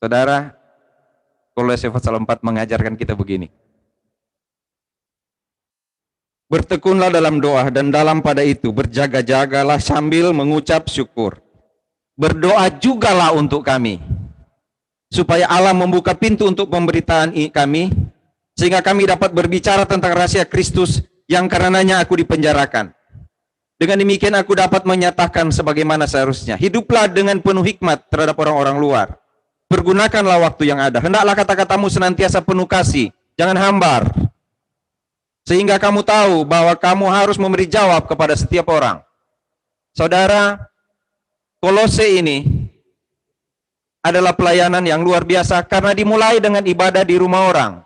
Saudara, Kolose pasal 4 mengajarkan kita begini. Bertekunlah dalam doa dan dalam pada itu berjaga-jagalah sambil mengucap syukur. Berdoa jugalah untuk kami, supaya Allah membuka pintu untuk pemberitaan kami, sehingga kami dapat berbicara tentang rahasia Kristus yang karenanya aku dipenjarakan. Dengan demikian aku dapat menyatakan sebagaimana seharusnya. Hiduplah dengan penuh hikmat terhadap orang-orang luar. Pergunakanlah waktu yang ada. Hendaklah kata-katamu senantiasa penuh kasih, jangan hambar. Sehingga kamu tahu bahwa kamu harus memberi jawab kepada setiap orang. Saudara, Kolose ini adalah pelayanan yang luar biasa karena dimulai dengan ibadah di rumah orang.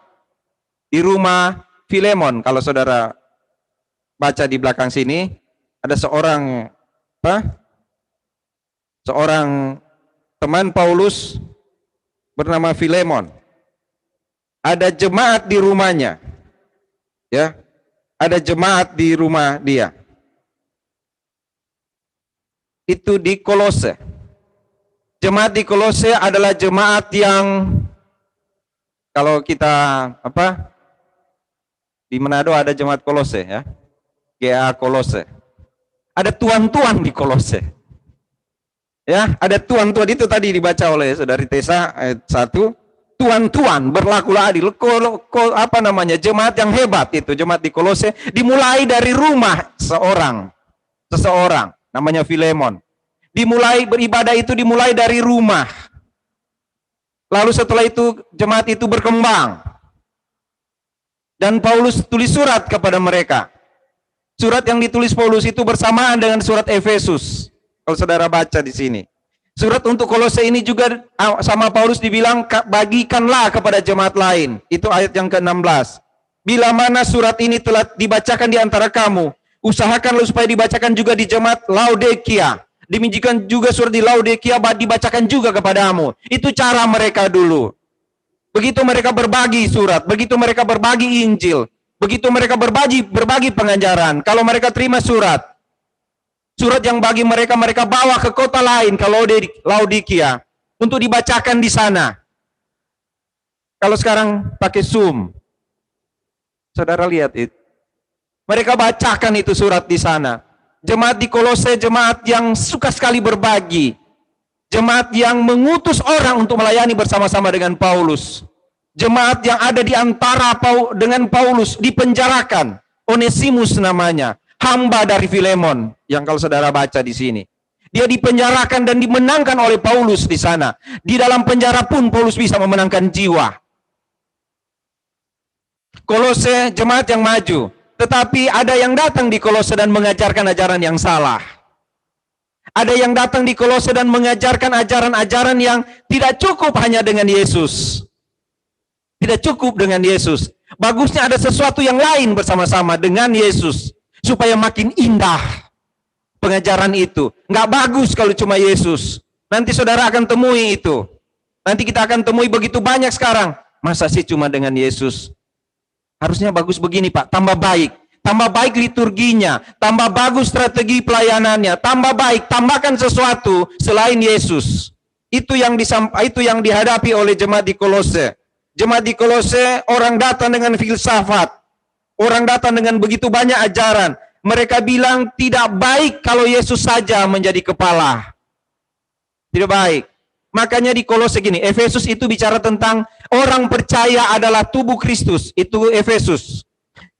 Di rumah Filemon, kalau saudara baca di belakang sini, ada seorang teman Paulus bernama Filemon. Ada jemaat di rumahnya. Ya, ada jemaat di rumah dia. Itu di Kolose. Jemaat di Kolose adalah jemaat yang kalau kita di Manado ada jemaat Kolose ya. GA Kolose. Ada tuan-tuan di Kolose. Ya, ada tuan-tuan itu tadi dibaca oleh Saudari Tessa ayat 1. Tuan-tuan berlakulah adil. Jemaat yang hebat itu, jemaat di Kolose dimulai dari rumah seseorang namanya Filemon. Beribadah itu dimulai dari rumah. Lalu setelah itu jemaat itu berkembang. Dan Paulus tulis surat kepada mereka. Surat yang ditulis Paulus itu bersamaan dengan surat Efesus. Kalau saudara baca di sini. Surat untuk Kolose ini juga sama Paulus dibilang bagikanlah kepada jemaat lain. Itu ayat yang ke-16. Bila mana surat ini telah dibacakan di antara kamu, usahakanlah supaya dibacakan juga di jemaat Laodikia. Demikian juga surat di Laodikia dibacakan juga kepadamu. Itu cara mereka dulu. Begitu mereka berbagi surat, begitu mereka berbagi Injil, begitu mereka berbagi pengajaran. Kalau mereka terima surat yang bagi mereka bawa ke kota lain, ke Laodikia, untuk dibacakan di sana. Kalau sekarang pakai Zoom, saudara lihat itu. Mereka bacakan itu surat di sana. Jemaat di Kolose, jemaat yang suka sekali berbagi. Jemaat yang mengutus orang untuk melayani bersama-sama dengan Paulus. Jemaat yang ada di antara dengan Paulus, dipenjarakan. Onesimus namanya. Hamba dari Filemon, yang kalau saudara baca di sini. Dia dipenjarakan dan dimenangkan oleh Paulus di sana. Di dalam penjara pun Paulus bisa memenangkan jiwa. Kolose jemaat yang maju. Tetapi ada yang datang di Kolose dan mengajarkan ajaran yang salah. Ada yang datang di Kolose dan mengajarkan ajaran-ajaran yang tidak cukup hanya dengan Yesus. Tidak cukup dengan Yesus. Bagusnya ada sesuatu yang lain bersama-sama dengan Yesus. Supaya makin indah pengajaran itu. Nggak bagus kalau cuma Yesus. Nanti saudara akan temui itu. Nanti kita akan temui begitu banyak sekarang. Masa sih cuma dengan Yesus? Harusnya bagus begini Pak, tambah baik. Tambah baik liturginya, tambah bagus strategi pelayanannya, tambah baik, tambahkan sesuatu selain Yesus. Itu yang dihadapi oleh jemaat di Kolose. Jemaat di Kolose, orang datang dengan filsafat. Orang datang dengan begitu banyak ajaran. Mereka bilang tidak baik kalau Yesus saja menjadi kepala. Tidak baik. Makanya di Kolose gini, Efesus itu bicara tentang orang percaya adalah tubuh Kristus. Itu Efesus.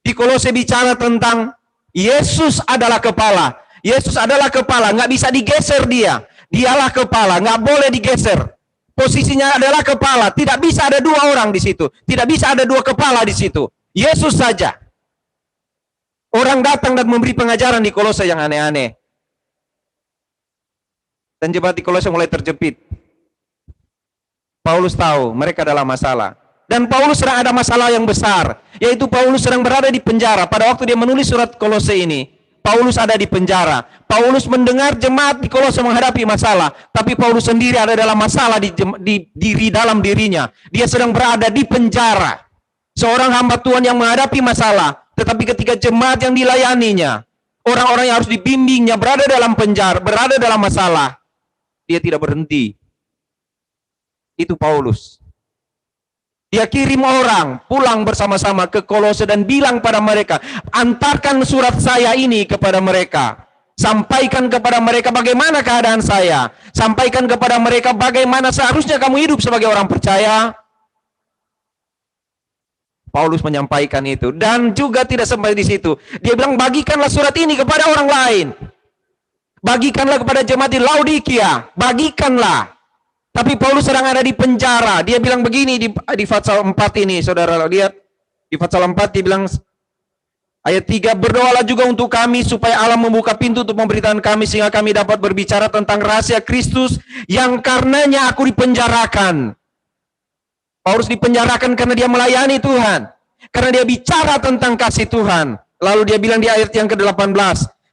Di Kolose bicara tentang Yesus adalah kepala. Yesus adalah kepala, nggak bisa digeser dia. Dialah kepala, nggak boleh digeser. Posisinya adalah kepala, tidak bisa ada dua orang di situ. Tidak bisa ada dua kepala di situ. Yesus saja. Orang datang dan memberi pengajaran di Kolose yang aneh-aneh. Dan jemaat di Kolose mulai terjepit. Paulus tahu mereka adalah masalah. Dan Paulus sedang ada masalah yang besar. Yaitu Paulus sedang berada di penjara. Pada waktu dia menulis surat Kolose ini, Paulus ada di penjara. Paulus mendengar jemaat di Kolose menghadapi masalah. Tapi Paulus sendiri ada dalam masalah di dalam dirinya. Dia sedang berada di penjara. Seorang hamba Tuhan yang menghadapi masalah. Tetapi ketika jemaat yang dilayaninya, orang-orang yang harus dibimbingnya berada dalam penjara, berada dalam masalah, dia tidak berhenti. itu Paulus. Dia kirim orang pulang bersama-sama ke Kolose dan bilang pada mereka, antarkan surat saya ini kepada mereka. Sampaikan kepada mereka bagaimana keadaan saya. Sampaikan kepada mereka bagaimana seharusnya kamu hidup sebagai orang percaya. Paulus menyampaikan itu. Dan juga tidak sampai di situ. Dia bilang, bagikanlah surat ini kepada orang lain. Bagikanlah kepada jemaat di Laodikia. Bagikanlah. Tapi Paulus sedang ada di penjara. Dia bilang begini di Fatsal 4 ini, saudara lihat. Di Fatsal 4 dia bilang, ayat 3, berdoalah juga untuk kami supaya Allah membuka pintu untuk pemberitaan kami sehingga kami dapat berbicara tentang rahasia Kristus yang karenanya aku dipenjarakan. Paulus dipenjarakan karena dia melayani Tuhan. Karena dia bicara tentang kasih Tuhan. Lalu dia bilang di ayat yang ke-18,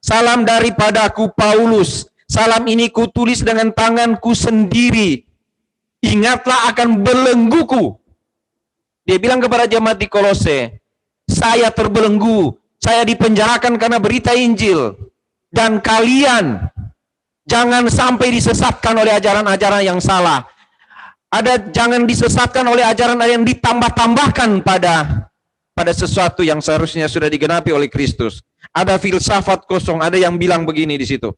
salam daripadaku Paulus. Salam ini kutulis dengan tanganku sendiri. Ingatlah akan belengguku. Dia bilang kepada jemaat di Kolose, saya terbelenggu, saya dipenjarakan karena berita Injil. Dan kalian jangan sampai disesatkan oleh ajaran-ajaran yang salah. Jangan disesatkan oleh ajaran yang ditambah-tambahkan pada sesuatu yang seharusnya sudah digenapi oleh Kristus. Ada filsafat kosong, ada yang bilang begini di situ.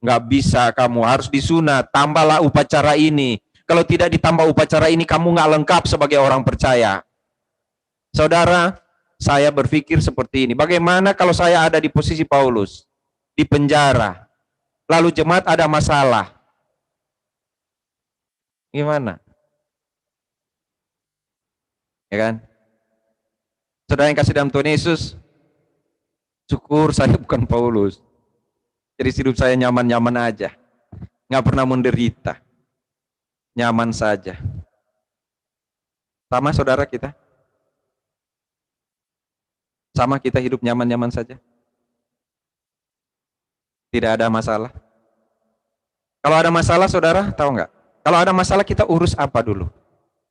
Nggak bisa, kamu harus disunat, tambahlah upacara ini. Kalau tidak ditambah upacara ini, kamu nggak lengkap sebagai orang percaya. Saudara, saya berpikir seperti ini. Bagaimana kalau saya ada di posisi Paulus? Di penjara. Lalu jemaat ada masalah. Gimana? Ya kan? Saudara yang kasih dalam Tuhan Yesus, syukur saya bukan Paulus. Jadi hidup saya nyaman-nyaman aja. Nggak pernah menderita. Nyaman saja. Sama saudara kita? Sama kita hidup nyaman-nyaman saja? Tidak ada masalah? Kalau ada masalah, saudara, tahu nggak? Kalau ada masalah kita urus apa dulu?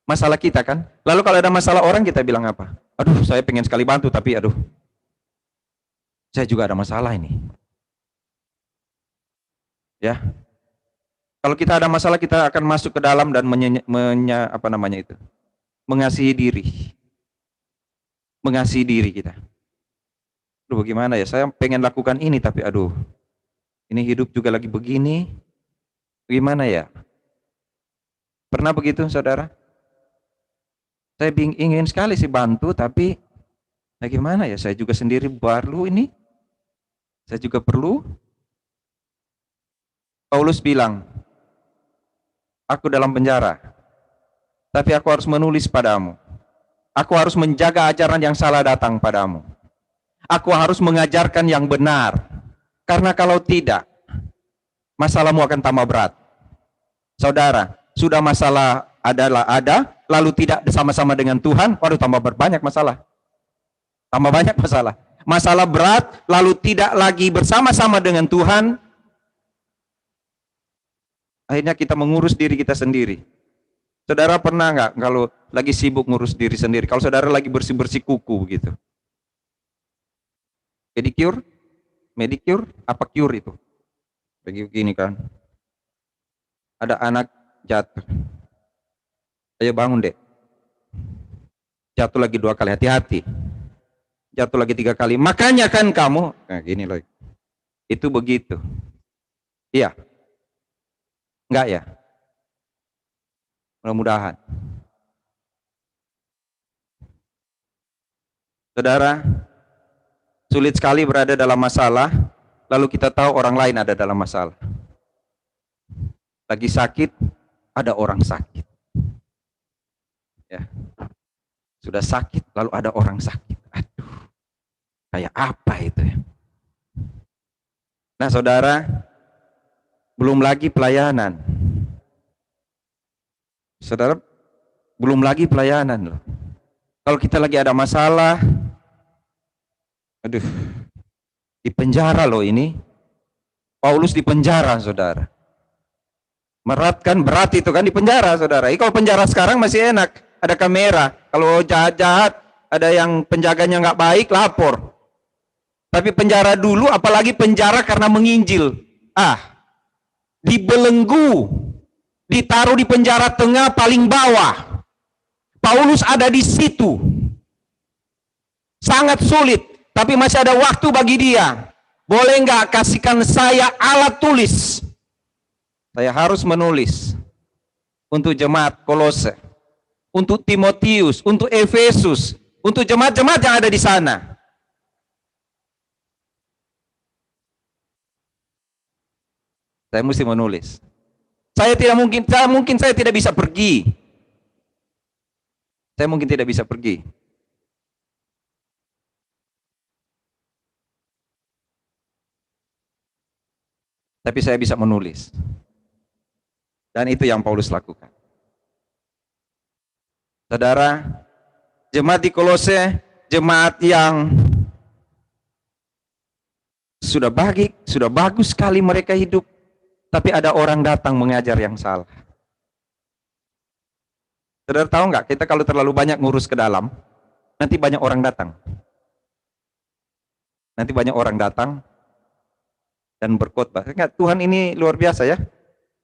Masalah kita kan? Lalu kalau ada masalah orang kita bilang apa? Aduh, saya pengen sekali bantu, tapi aduh, saya juga ada masalah ini. Ya, kalau kita ada masalah kita akan masuk ke dalam dan mengasihi diri kita. Aduh, bagaimana ya? Saya pengen lakukan ini, tapi aduh, ini hidup juga lagi begini. Bagaimana ya? Pernah begitu, saudara? Saya ingin sekali sih bantu, tapi bagaimana ya? Saya juga sendiri baru ini. Saya juga perlu. Paulus bilang, aku dalam penjara, tapi aku harus menulis padamu. Aku harus menjaga ajaran yang salah datang padamu. Aku harus mengajarkan yang benar. Karena kalau tidak, masalahmu akan tambah berat. Saudara, sudah masalah ada, lalu tidak bersama-sama dengan Tuhan, waduh tambah berbanyak masalah. Tambah banyak masalah. Masalah berat, lalu tidak lagi bersama-sama dengan Tuhan, akhirnya kita mengurus diri kita sendiri. Saudara pernah nggak kalau lagi sibuk ngurus diri sendiri? Kalau saudara lagi bersih-bersih kuku gitu. Pedicure? Medicure? Apa cure itu? Begini kan. Ada anak jatuh. Ayo bangun dek. Jatuh lagi 2 kali, hati-hati. Jatuh lagi 3 kali. Makanya kan kamu, nah gini loh. Itu begitu. Iya. Enggak ya? Mudah-mudahan. Saudara, sulit sekali berada dalam masalah, lalu kita tahu orang lain ada dalam masalah. Lagi sakit, ada orang sakit. Ya. Sudah sakit, lalu ada orang sakit. Aduh, kayak apa itu ya? Nah saudara, belum lagi pelayanan. Saudara, belum lagi pelayanan loh. Kalau kita lagi ada masalah, aduh, di penjara loh ini. Paulus di penjara, saudara. Berat kan, berat itu kan di penjara, saudara. Kalau penjara sekarang masih enak, ada kamera. Kalau jahat-jahat, ada yang penjaganya nggak baik, lapor. Tapi penjara dulu, apalagi penjara karena menginjil. Dibelenggu, ditaruh di penjara tengah paling bawah. Paulus ada di situ. Sangat sulit, tapi masih ada waktu bagi dia. Boleh nggak kasihkan saya alat tulis? Saya harus menulis untuk jemaat Kolose, untuk Timotius, untuk Efesus, untuk jemaat-jemaat yang ada di sana. Saya mesti menulis. Saya mungkin saya tidak bisa pergi. Saya mungkin tidak bisa pergi. Tapi saya bisa menulis. Dan itu yang Paulus lakukan. Saudara, jemaat di Kolose, jemaat yang sudah bagus sekali mereka hidup, tapi ada orang datang mengajar yang salah. Saudara tahu nggak, kita kalau terlalu banyak ngurus ke dalam, nanti banyak orang datang. Nanti banyak orang datang dan berkhotbah. Ingat, Tuhan ini luar biasa ya.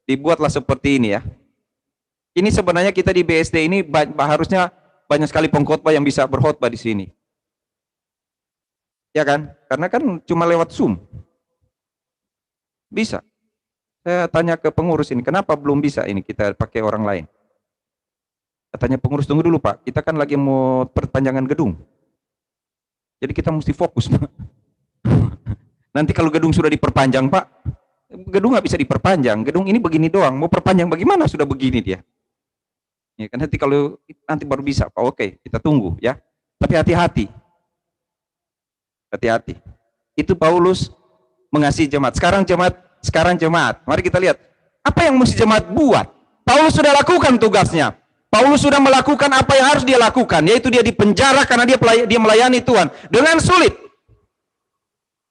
Dibuatlah seperti ini ya. Ini sebenarnya kita di BSD ini harusnya banyak sekali pengkhotbah yang bisa berkhotbah di sini. Ya kan? Karena kan cuma lewat Zoom. Bisa. Saya tanya ke pengurus ini, kenapa belum bisa ini kita pakai orang lain? Katanya pengurus, tunggu dulu Pak, kita kan lagi mau perpanjangan gedung. Jadi kita mesti fokus Pak. Nanti kalau gedung sudah diperpanjang Pak, gedung nggak bisa diperpanjang, gedung ini begini doang, mau perpanjang bagaimana sudah begini dia. Ya kan, nanti kalau nanti baru bisa Pak, oke kita tunggu ya. Tapi hati-hati. Hati-hati. Itu Paulus mengasihi jemaat. Sekarang jemaat, mari kita lihat apa yang mesti jemaat buat. Paulus sudah lakukan tugasnya. Paulus sudah melakukan apa yang harus dia lakukan, yaitu dia dipenjara karena dia melayani Tuhan dengan sulit.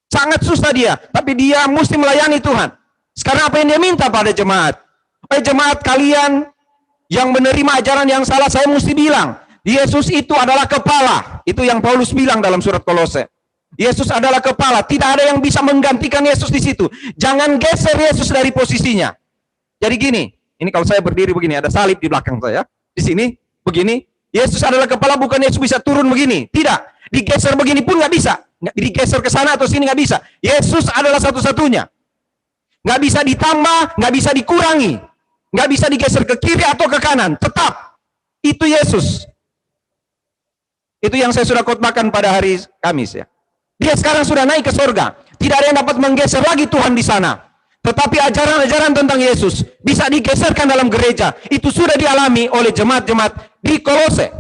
Sangat susah dia, tapi dia mesti melayani Tuhan. Sekarang apa yang dia minta pada jemaat? Jemaat kalian yang menerima ajaran yang salah, saya mesti bilang, Yesus itu adalah kepala. Itu yang Paulus bilang dalam surat Kolose. Yesus adalah kepala, tidak ada yang bisa menggantikan Yesus di situ. Jangan geser Yesus dari posisinya. Jadi gini, ini kalau saya berdiri begini, ada salib di belakang saya. Di sini, begini. Yesus adalah kepala, bukan Yesus bisa turun begini. Tidak, digeser begini pun nggak bisa. Digeser ke sana atau sini nggak bisa. Yesus adalah satu-satunya. Nggak bisa ditambah, nggak bisa dikurangi. Nggak bisa digeser ke kiri atau ke kanan. Tetap, itu Yesus. Itu yang saya sudah khotbahkan pada hari Kamis ya. Dia sekarang sudah naik ke surga. Tidak ada yang dapat menggeser lagi Tuhan di sana. Tetapi ajaran-ajaran tentang Yesus bisa digeserkan dalam gereja. Itu sudah dialami oleh jemaat-jemaat di Kolose.